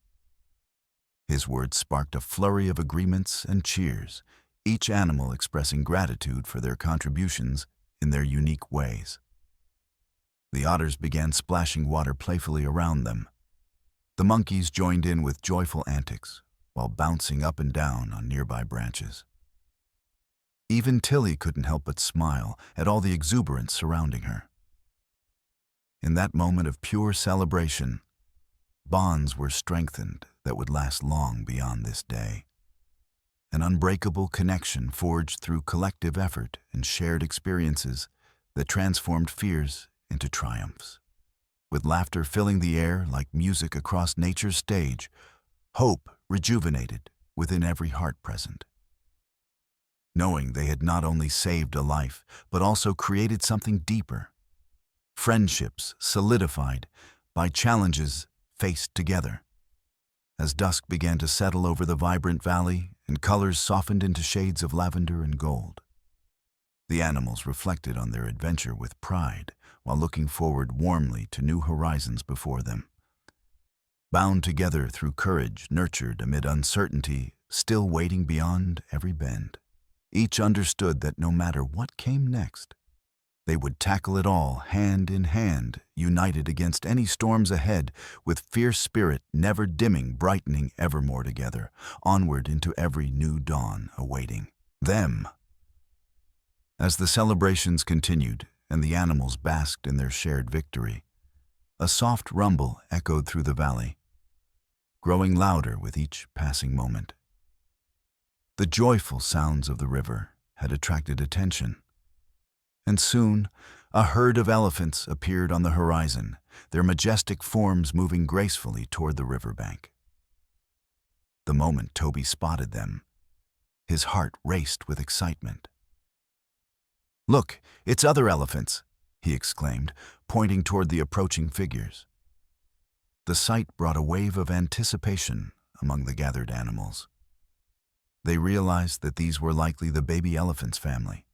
His words sparked a flurry of agreements and cheers, each animal expressing gratitude for their contributions in their unique ways. The otters began splashing water playfully around them. The monkeys joined in with joyful antics while bouncing up and down on nearby branches. Even Tilly couldn't help but smile at all the exuberance surrounding her. In that moment of pure celebration, bonds were strengthened that would last long beyond this day. An unbreakable connection forged through collective effort and shared experiences that transformed fears into triumphs. With laughter filling the air like music across nature's stage, hope rejuvenated within every heart present. Knowing they had not only saved a life, but also created something deeper. Friendships solidified by challenges faced together. As dusk began to settle over the vibrant valley and colors softened into shades of lavender and gold, the animals reflected on their adventure with pride while looking forward warmly to new horizons before them. Bound together through courage nurtured amid uncertainty, still waiting beyond every bend, each understood that no matter what came next, They would tackle it all, hand in hand, united against any storms ahead, with fierce spirit never dimming, brightening evermore together, onward into every new dawn awaiting them. As the celebrations continued and the animals basked in their shared victory, a soft rumble echoed through the valley, growing louder with each passing moment. The joyful sounds of the river had attracted attention, and soon a herd of elephants appeared on the horizon, their majestic forms moving gracefully toward the riverbank. The moment Toby spotted them, his heart raced with excitement. "Look, it's other elephants," he exclaimed, pointing toward the approaching figures. The sight brought a wave of anticipation among the gathered animals. They realized that these were likely the baby elephant's family,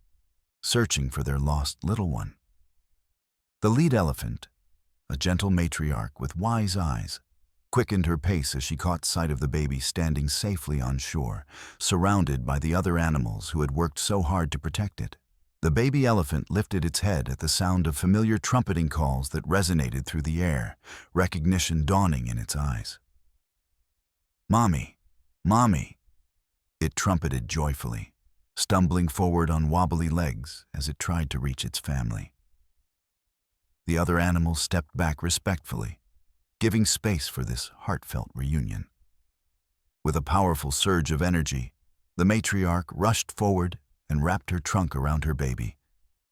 searching for their lost little one. The lead elephant, a gentle matriarch with wise eyes, quickened her pace as she caught sight of the baby standing safely on shore, surrounded by the other animals who had worked so hard to protect it. The baby elephant lifted its head at the sound of familiar trumpeting calls that resonated through the air, recognition dawning in its eyes. "Mommy, Mommy," it trumpeted joyfully, stumbling forward on wobbly legs as it tried to reach its family. The other animals stepped back respectfully, giving space for this heartfelt reunion. With a powerful surge of energy, the matriarch rushed forward and wrapped her trunk around her baby,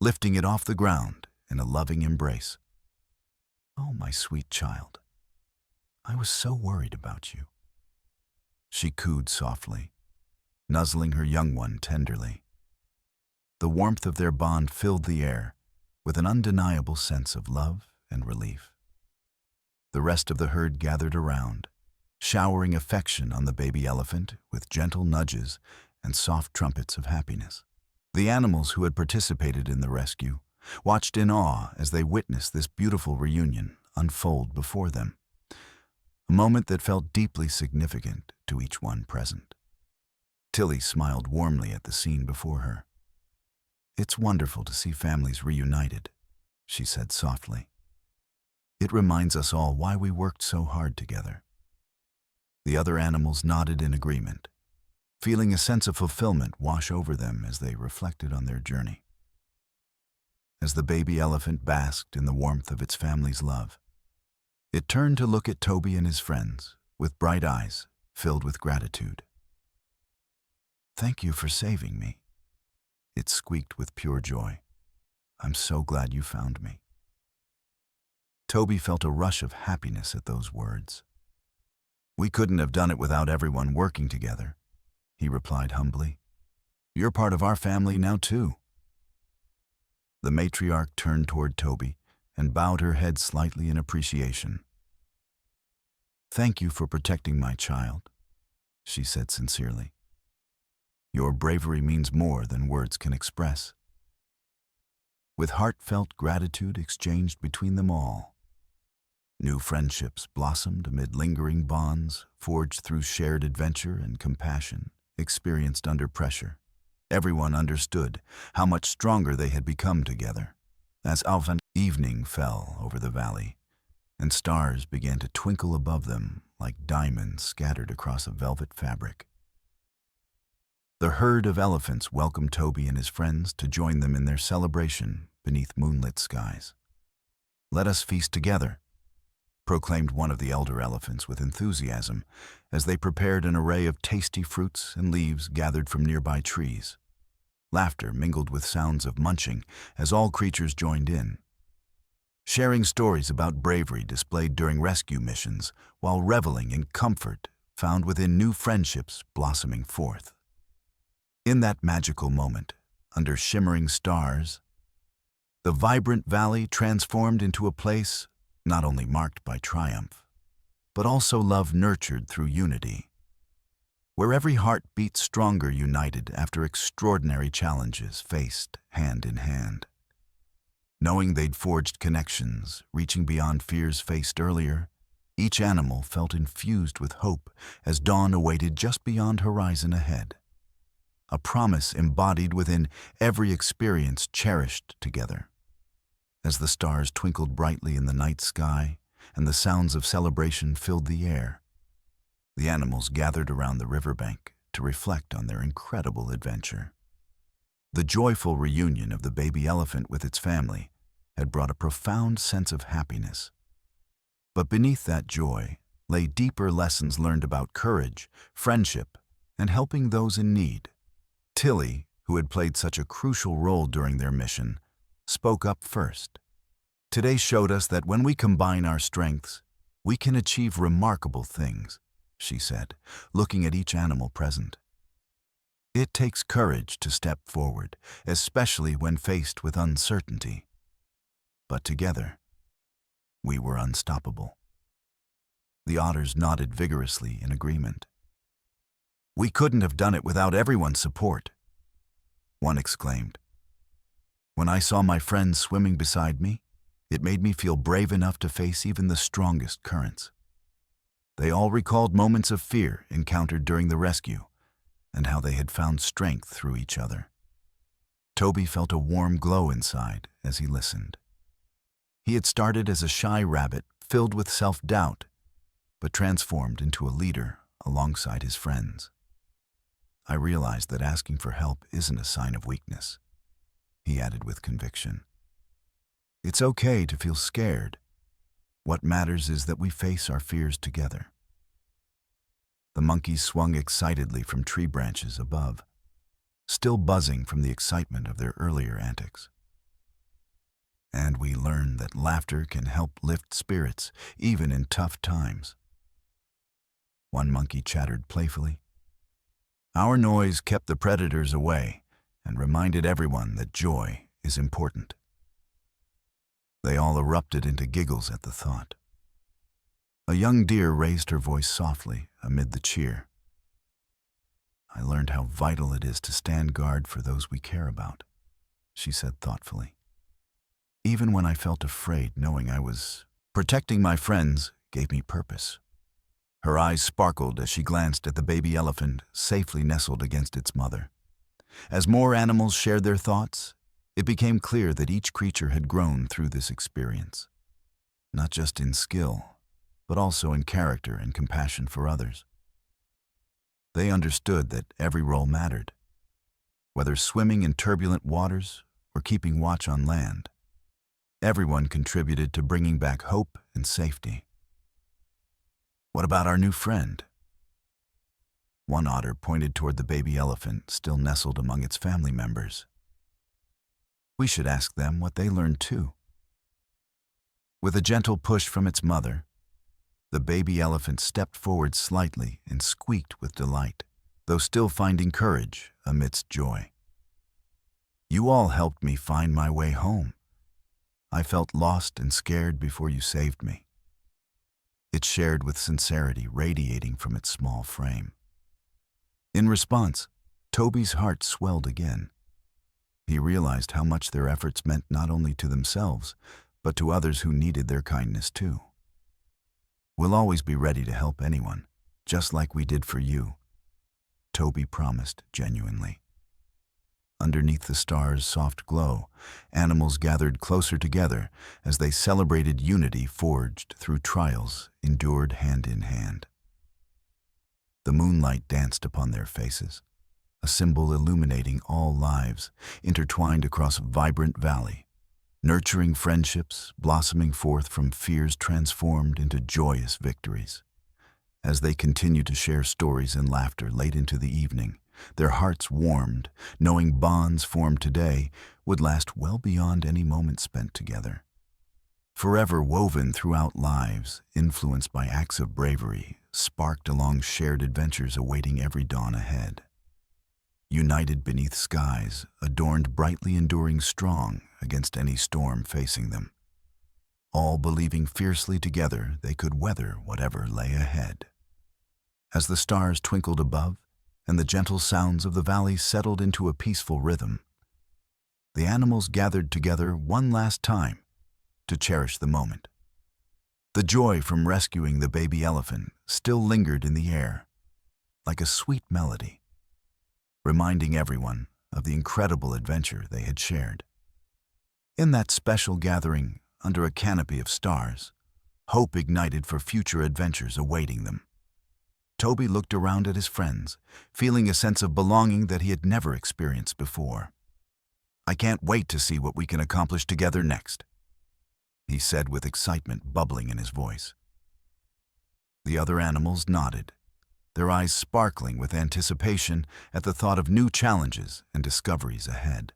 lifting it off the ground in a loving embrace. "Oh, my sweet child, I was so worried about you," she cooed softly, nuzzling her young one tenderly. The warmth of their bond filled the air with an undeniable sense of love and relief. The rest of the herd gathered around, showering affection on the baby elephant with gentle nudges and soft trumpets of happiness. The animals who had participated in the rescue watched in awe as they witnessed this beautiful reunion unfold before them, a moment that felt deeply significant to each one present. Tilly smiled warmly at the scene before her. "It's wonderful to see families reunited," she said softly. "It reminds us all why we worked so hard together." The other animals nodded in agreement, feeling a sense of fulfillment wash over them as they reflected on their journey. As the baby elephant basked in the warmth of its family's love, it turned to look at Toby and his friends with bright eyes filled with gratitude. "Thank you for saving me," it squeaked with pure joy. "I'm so glad you found me." Toby felt a rush of happiness at those words. "We couldn't have done it without everyone working together," he replied humbly. "You're part of our family now, too." The matriarch turned toward Toby and bowed her head slightly in appreciation. "Thank you for protecting my child," she said sincerely. "Your bravery means more than words can express." With heartfelt gratitude exchanged between them all, new friendships blossomed amid lingering bonds forged through shared adventure and compassion experienced under pressure. Everyone understood how much stronger they had become together. As evening fell over the valley, and stars began to twinkle above them like diamonds scattered across a velvet fabric, the herd of elephants welcomed Toby and his friends to join them in their celebration beneath moonlit skies. "Let us feast together," proclaimed one of the elder elephants with enthusiasm as they prepared an array of tasty fruits and leaves gathered from nearby trees. Laughter mingled with sounds of munching as all creatures joined in, sharing stories about bravery displayed during rescue missions while reveling in comfort found within new friendships blossoming forth. In that magical moment, under shimmering stars, the vibrant valley transformed into a place not only marked by triumph, but also love nurtured through unity, where every heart beat stronger united after extraordinary challenges faced hand in hand. Knowing they'd forged connections reaching beyond fears faced earlier, each animal felt infused with hope as dawn awaited just beyond horizon ahead. A promise embodied within every experience cherished together. as the stars twinkled brightly in the night sky and the sounds of celebration filled the air. The animals gathered around the riverbank to reflect on their incredible adventure. The joyful reunion of the baby elephant with its family had brought a profound sense of happiness. But beneath that joy lay deeper lessons learned about courage, friendship, and helping those in need. Tilly, who had played such a crucial role during their mission, spoke up first. Today showed us that when we combine our strengths, we can achieve remarkable things, she said, looking at each animal present. It takes courage to step forward, especially when faced with uncertainty. But together, we were unstoppable. The otters nodded vigorously in agreement. We couldn't have done it without everyone's support, one exclaimed. When I saw my friends swimming beside me, it made me feel brave enough to face even the strongest currents. They all recalled moments of fear encountered during the rescue and how they had found strength through each other. Toby felt a warm glow inside as he listened. He had started as a shy rabbit filled with self-doubt, but transformed into a leader alongside his friends. I realized that asking for help isn't a sign of weakness, he added with conviction. It's okay to feel scared. What matters is that we face our fears together. The monkeys swung excitedly from tree branches above, still buzzing from the excitement of their earlier antics. And we learned that laughter can help lift spirits, even in tough times. One monkey chattered playfully. Our noise kept the predators away and reminded everyone that joy is important. They all erupted into giggles at the thought. A young deer raised her voice softly amid the cheer. I learned how vital it is to stand guard for those we care about, she said thoughtfully. Even when I felt afraid, knowing I was protecting my friends gave me purpose. Her eyes sparkled as she glanced at the baby elephant safely nestled against its mother. As more animals shared their thoughts, it became clear that each creature had grown through this experience, not just in skill, but also in character and compassion for others. They understood that every role mattered, whether swimming in turbulent waters or keeping watch on land. Everyone contributed to bringing back hope and safety. What about our new friend? One otter pointed toward the baby elephant still nestled among its family members. We should ask them what they learned too. With a gentle push from its mother, the baby elephant stepped forward slightly and squeaked with delight, though still finding courage amidst joy. You all helped me find my way home. I felt lost and scared before you saved me. It shared with sincerity radiating from its small frame. In response, Toby's heart swelled again. He realized how much their efforts meant not only to themselves, but to others who needed their kindness too. We'll always be ready to help anyone, just like we did for you, Toby promised genuinely. Underneath the stars' soft glow, animals gathered closer together as they celebrated unity forged through trials endured hand in hand. The moonlight danced upon their faces, a symbol illuminating all lives intertwined across a vibrant valley, nurturing friendships blossoming forth from fears transformed into joyous victories. As they continued to share stories and laughter late into the evening, their hearts warmed, knowing bonds formed today would last well beyond any moment spent together. Forever woven throughout lives, influenced by acts of bravery, sparked along shared adventures awaiting every dawn ahead. United beneath skies, adorned brightly enduring strong against any storm facing them. All believing fiercely together they could weather whatever lay ahead. As the stars twinkled above, and the gentle sounds of the valley settled into a peaceful rhythm, the animals gathered together one last time to cherish the moment. The joy from rescuing the baby elephant still lingered in the air, like a sweet melody, reminding everyone of the incredible adventure they had shared. In that special gathering, under a canopy of stars, hope ignited for future adventures awaiting them. Toby looked around at his friends, feeling a sense of belonging that he had never experienced before. "I can't wait to see what we can accomplish together next," he said with excitement bubbling in his voice. The other animals nodded, their eyes sparkling with anticipation at the thought of new challenges and discoveries ahead.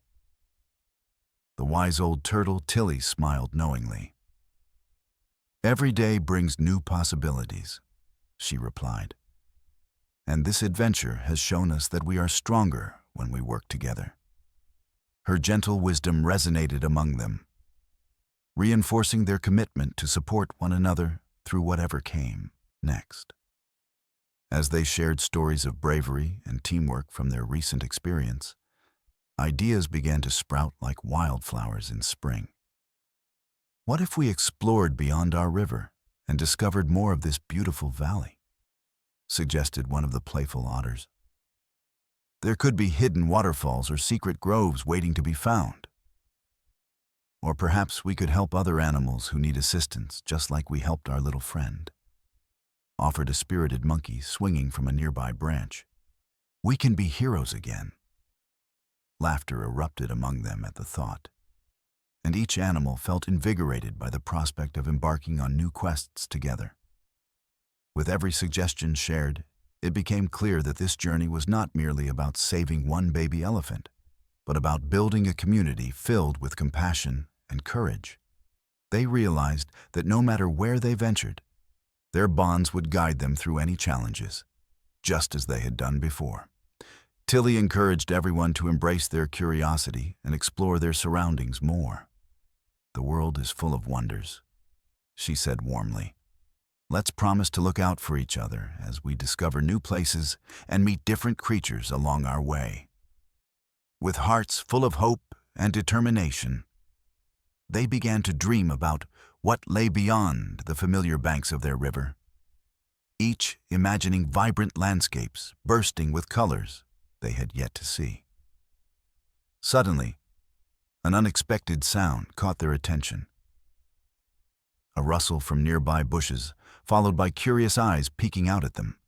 The wise old turtle Tilly smiled knowingly. "Every day brings new possibilities," she replied. "And this adventure has shown us that we are stronger when we work together." Her gentle wisdom resonated among them, reinforcing their commitment to support one another through whatever came next. As they shared stories of bravery and teamwork from their recent experience, ideas began to sprout like wildflowers in spring. What if we explored beyond our river and discovered more of this beautiful valley? Suggested one of the playful otters. There could be hidden waterfalls or secret groves waiting to be found. Or perhaps we could help other animals who need assistance, just like we helped our little friend, offered a spirited monkey swinging from a nearby branch. We can be heroes again. Laughter erupted among them at the thought, and each animal felt invigorated by the prospect of embarking on new quests together. With every suggestion shared, it became clear that this journey was not merely about saving one baby elephant, but about building a community filled with compassion and courage. They realized that no matter where they ventured, their bonds would guide them through any challenges, just as they had done before. Tilly encouraged everyone to embrace their curiosity and explore their surroundings more. "The world is full of wonders," she said warmly. "Let's promise to look out for each other as we discover new places and meet different creatures along our way." With hearts full of hope and determination, they began to dream about what lay beyond the familiar banks of their river, each imagining vibrant landscapes bursting with colors they had yet to see. Suddenly, an unexpected sound caught their attention. A rustle from nearby bushes, followed by curious eyes peeking out at them.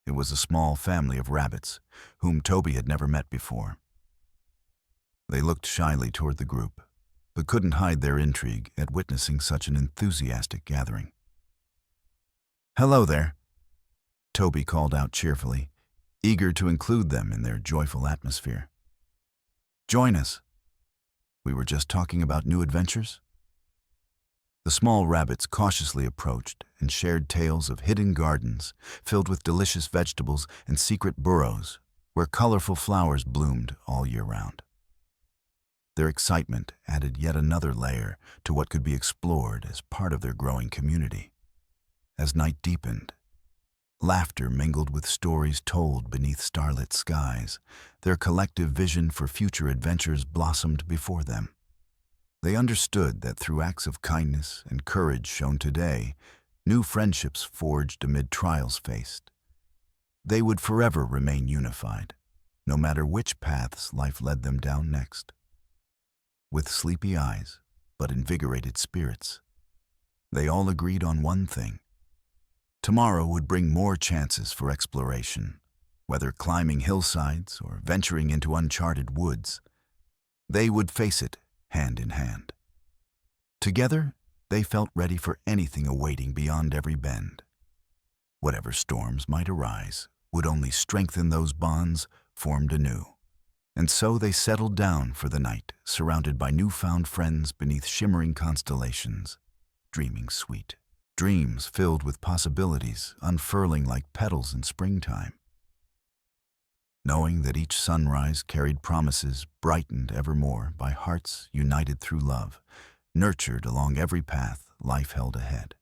It was a small family of rabbits, whom Toby had never met before. They looked shyly toward the group, but couldn't hide their intrigue at witnessing such an enthusiastic gathering. "Hello there," Toby called out cheerfully, eager to include them in their joyful atmosphere. "Join us. We were just talking about new adventures." The small rabbits cautiously approached and shared tales of hidden gardens filled with delicious vegetables and secret burrows where colorful flowers bloomed all year round. Their excitement added yet another layer to what could be explored as part of their growing community. As night deepened, laughter mingled with stories told beneath starlit skies. Their collective vision for future adventures blossomed before them. They understood that through acts of kindness and courage shown today, new friendships forged amid trials faced. They would forever remain unified, no matter which paths life led them down next. With sleepy eyes, but invigorated spirits, they all agreed on one thing. Tomorrow would bring more chances for exploration, whether climbing hillsides or venturing into uncharted woods. They would face it hand in hand. Together, they felt ready for anything awaiting beyond every bend. Whatever storms might arise would only strengthen those bonds formed anew. And so they settled down for the night, surrounded by newfound friends beneath shimmering constellations, dreaming sweet dreams filled with possibilities unfurling like petals in springtime. Knowing that each sunrise carried promises brightened evermore by hearts united through love, nurtured along every path life held ahead.